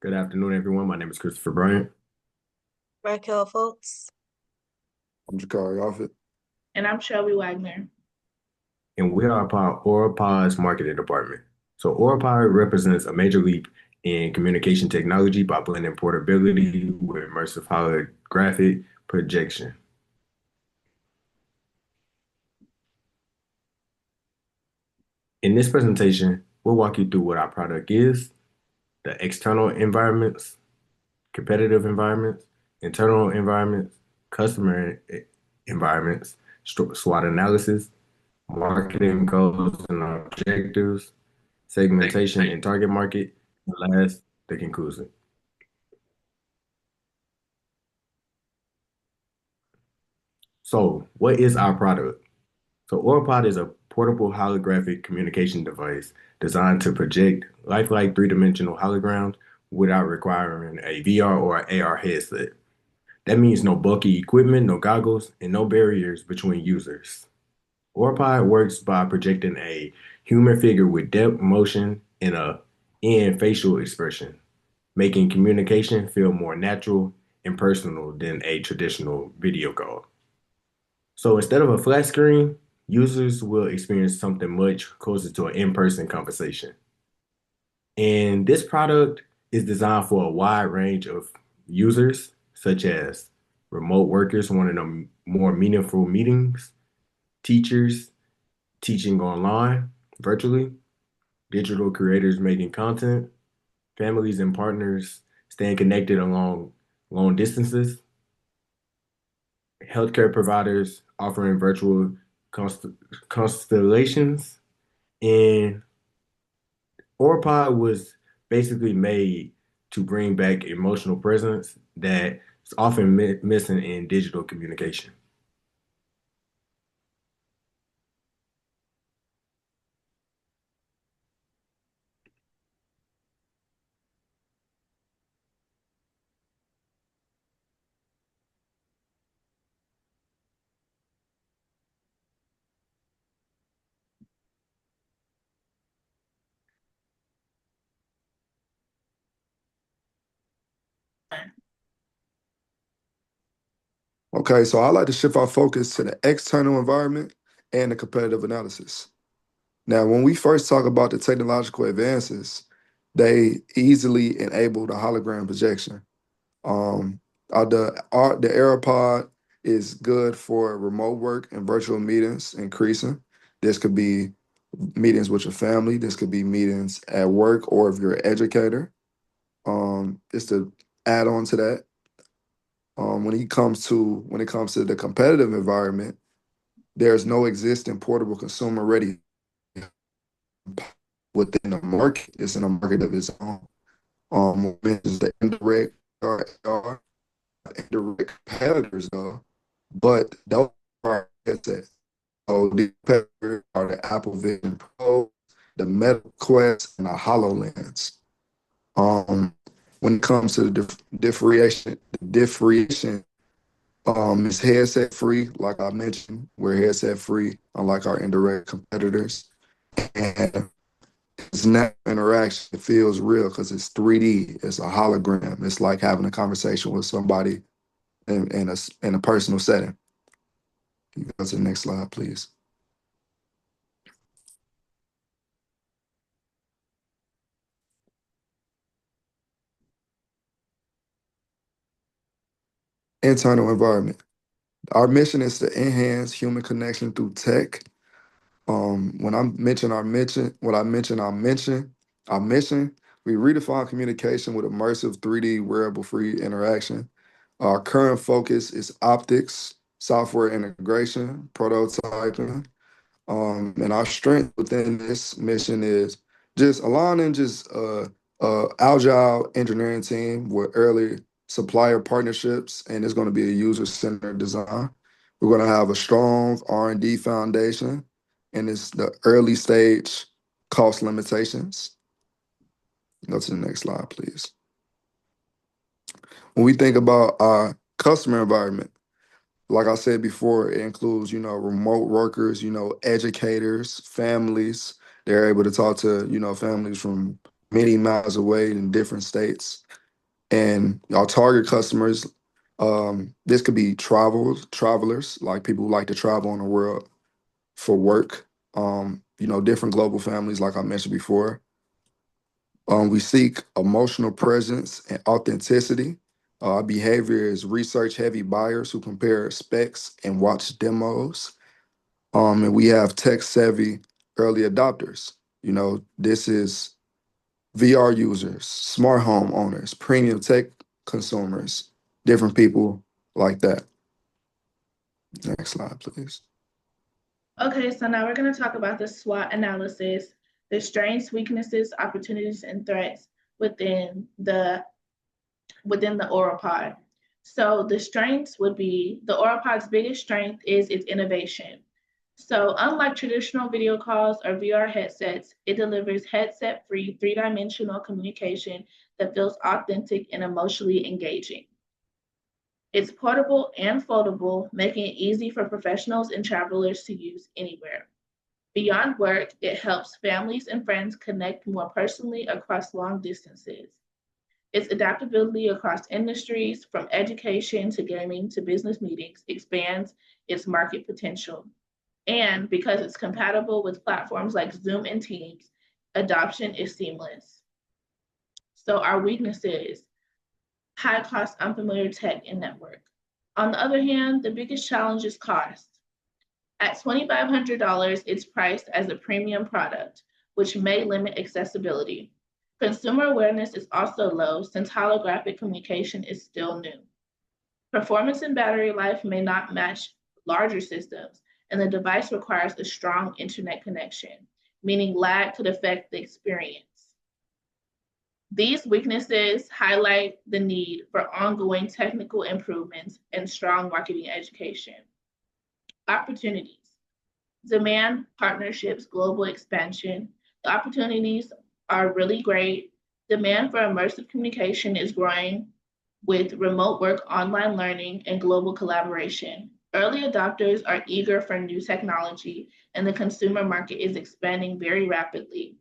Good afternoon, everyone. My name is Christopher Bryant, Raquel folks. I'm Jakari Offit. And I'm Shelby Wagner. and we are part AuraPod's marketing department. So, AuraPod represents a major leap in communication technology by blending portability with immersive holographic projection. In this presentation, we'll walk you through what our product is, the external environments, competitive environments, internal environments, customer environments, SWOT analysis, marketing goals and objectives, segmentation and target market, and last, the conclusion. So, what is our product? So, AuraPod is a portable holographic communication device designed to project lifelike three-dimensional holograms without requiring a VR or AR headset. That means no bulky equipment, no goggles, and no barriers between users. AuraPod works by projecting a human figure with depth, motion, and facial expression, making communication feel more natural and personal than a traditional video call. So instead of a flat screen, users will experience something much closer to an in-person conversation. And this product is designed for a wide range of users, such as remote workers wanting more meaningful meetings, teachers teaching online, virtually, digital creators making content, families and partners staying connected along long distances, healthcare providers offering virtual const- constellations, and Orpod was basically made to bring back emotional presence that is often missing in digital communication. Okay, so I like to shift our focus to the external environment and the competitive analysis. Now, when we first talk about the technological advances, they easily enable the hologram projection. Um, the AuraPod is good for remote work and virtual meetings increasing. This could be meetings with your family. This could be meetings at work or if you're an educator. Just to add on to that, when it comes to the competitive environment, there's no existing portable consumer ready within the market. It's in a market of its own. Mentions the indirect are indirect competitors though, but those are headsets. So the competitors are the Apple Vision Pro, the Meta Quest, and the HoloLens. Um, when it comes to the differentiation it's headset free, like I mentioned. We're headset free, unlike our indirect competitors. And it's not interaction. It feels real because it's 3D. It's a hologram. It's like having a conversation with somebody in a personal setting. You go to the next slide, please. Internal environment. Our mission is to enhance human connection through tech. When I mention our mission, what I mention our mission, we redefine communication with immersive 3D wearable free interaction. Our current focus is optics, software integration, prototyping. And our strength within this mission is just aligning agile engineering team with early supplier partnerships, and it's going to be a user-centered design. We're going to have a strong R&D foundation, and it's the early stage cost limitations. Go to the next slide, please. When we think about our customer environment, like I said before, it includes, remote workers, educators, families. They're able to talk to, families from many miles away in different states. And our target customers, this could be travelers, like people who like to travel on the world for work. Different global families, like I mentioned before. We seek emotional presence and authenticity. Our behavior is research heavy buyers who compare specs and watch demos. And we have tech savvy early adopters. This is VR users, smart home owners, premium tech consumers, different people like that. Next slide, please. Okay, so now we're going to talk about the SWOT analysis, the strengths, weaknesses, opportunities, and threats within the AuraPod. So the strengths would be the AuraPod's biggest strength is its innovation. So unlike traditional video calls or VR headsets, it delivers headset-free three-dimensional communication that feels authentic and emotionally engaging. It's portable and foldable, making it easy for professionals and travelers to use anywhere. Beyond work, it helps families and friends connect more personally across long distances. Its adaptability across industries, from education to gaming to business meetings, expands its market potential. And because it's compatible with platforms like Zoom and Teams, adoption is seamless. So our weaknesses, high cost, unfamiliar tech and network. On the other hand, the biggest challenge is cost. At $2,500, it's priced as a premium product, which may limit accessibility. Consumer awareness is also low since holographic communication is still new. Performance and battery life may not match larger systems, and the device requires a strong internet connection, meaning lag could affect the experience. These weaknesses highlight the need for ongoing technical improvements and strong marketing education. Opportunities, demand, partnerships, global expansion. The opportunities are really great. Demand for immersive communication is growing with remote work, online learning, and global collaboration. Early adopters are eager for new technology, and the consumer market is expanding very rapidly.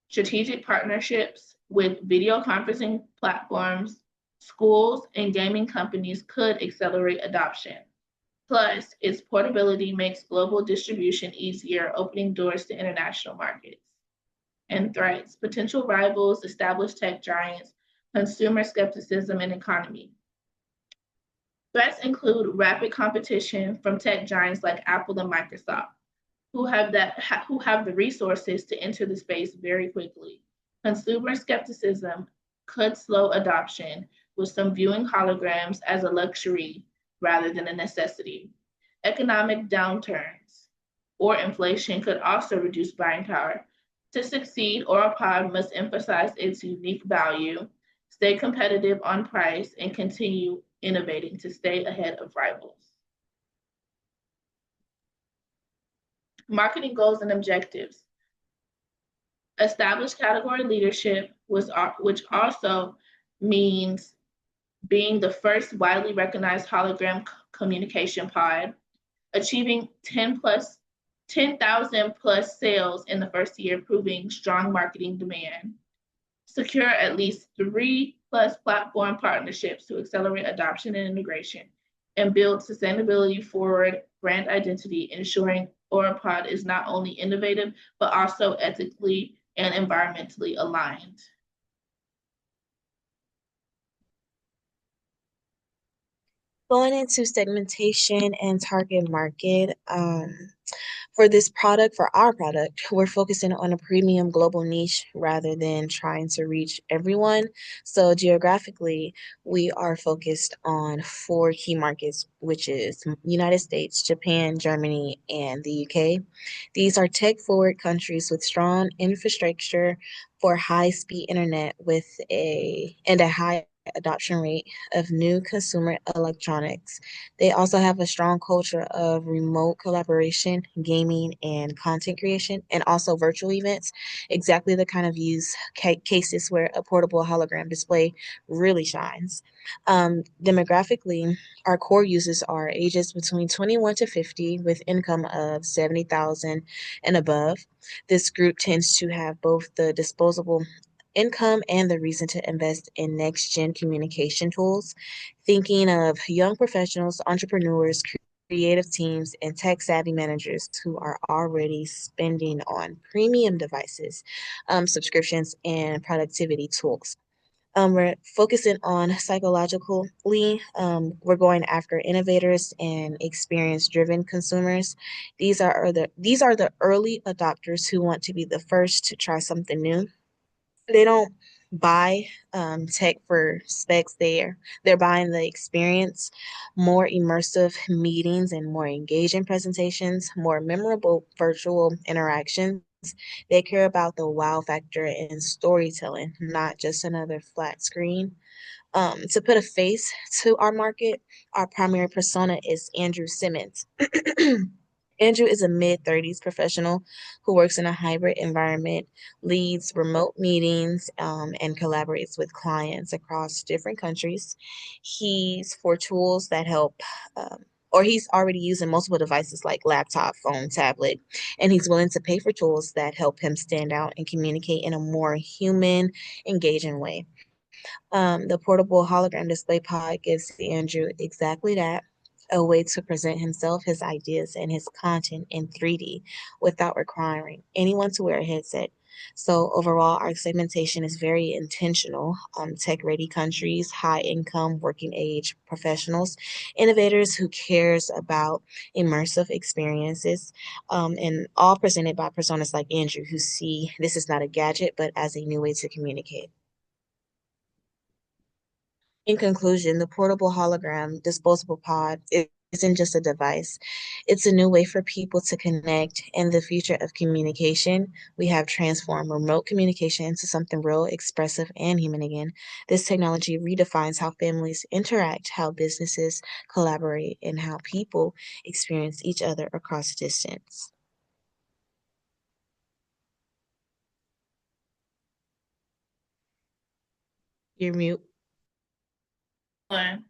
Strategic partnerships with video conferencing platforms, schools, and gaming companies could accelerate adoption. Plus, its portability makes global distribution easier, opening doors to international markets. And threats, potential rivals, established tech giants, consumer skepticism, and economy. Threats include rapid competition from tech giants like Apple and Microsoft, who have the resources to enter the space very quickly. Consumer skepticism could slow adoption, with some viewing holograms as a luxury rather than a necessity. Economic downturns or inflation could also reduce buying power. To succeed, AuraPod must emphasize its unique value, stay competitive on price, and continue innovating to stay ahead of rivals. Marketing goals and objectives. Establish category leadership, which also means being the first widely recognized hologram communication pod, achieving 10,000 plus sales in the first year, proving strong marketing demand. Secure at least 3+ platform partnerships to accelerate adoption and integration, and build sustainability forward brand identity, ensuring AuraPod is not only innovative, but also ethically and environmentally aligned. Going into segmentation and target market, for this product, for our product, we're focusing on a premium global niche rather than trying to reach everyone. So geographically, we are focused on four key markets, which is United States, Japan, Germany, and the UK. These are tech-forward countries with strong infrastructure for high-speed internet with a high adoption rate of new consumer electronics. They also have a strong culture of remote collaboration, gaming, and content creation, and also virtual events. Exactly the kind of cases where a portable hologram display really shines. Demographically, our core users are ages between 21 to 50 with income of 70,000 and above. This group tends to have both the disposable income and the reason to invest in next gen communication tools. Thinking of young professionals, entrepreneurs, creative teams, and tech savvy managers who are already spending on premium devices, subscriptions, and productivity tools. We're focusing on psychologically. We're going after innovators and experience-driven consumers. These are the early adopters who want to be the first to try something new. They don't buy tech for specs. They're buying the experience, more immersive meetings and more engaging presentations, more memorable virtual interactions. They care about the wow factor in storytelling, not just another flat screen. To put a face to our market, our primary persona is Andrew Simmons. Andrew is a mid-30s professional who works in a hybrid environment, leads remote meetings, and collaborates with clients across different countries. He's for tools that help, or he's already using multiple devices like laptop, phone, tablet, and he's willing to pay for tools that help him stand out and communicate in a more human, engaging way. The portable hologram display pod gives Andrew exactly that, a way to present himself, his ideas, and his content in 3D without requiring anyone to wear a headset. So overall, our segmentation is very intentional. Tech-ready countries, high-income, working-age professionals, innovators who cares about immersive experiences, and all presented by personas like Andrew who see this is not a gadget, but as a new way to communicate. In conclusion, the portable hologram disposable pod isn't just a device. It's a new way for people to connect. In the future of communication, we have transformed remote communication into something real, expressive, and human again. This technology redefines how families interact, how businesses collaborate, and how people experience each other across distance. You're mute. One.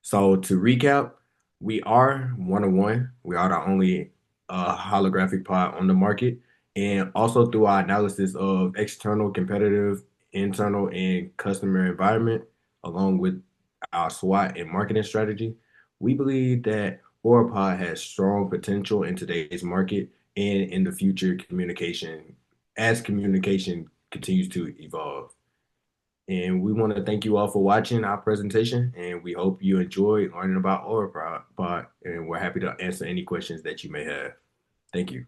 So to recap, we are one of one. We are the only holographic pod on the market. And also through our analysis of external, competitive, internal, and customer environment, along with our SWOT and marketing strategy, we believe that AuraPod has strong potential in today's market and in the future communication as communication continues to evolve. And we want to thank you all for watching our presentation, and we hope you enjoyed learning about AuraPod, and we're happy to answer any questions that you may have. Thank you.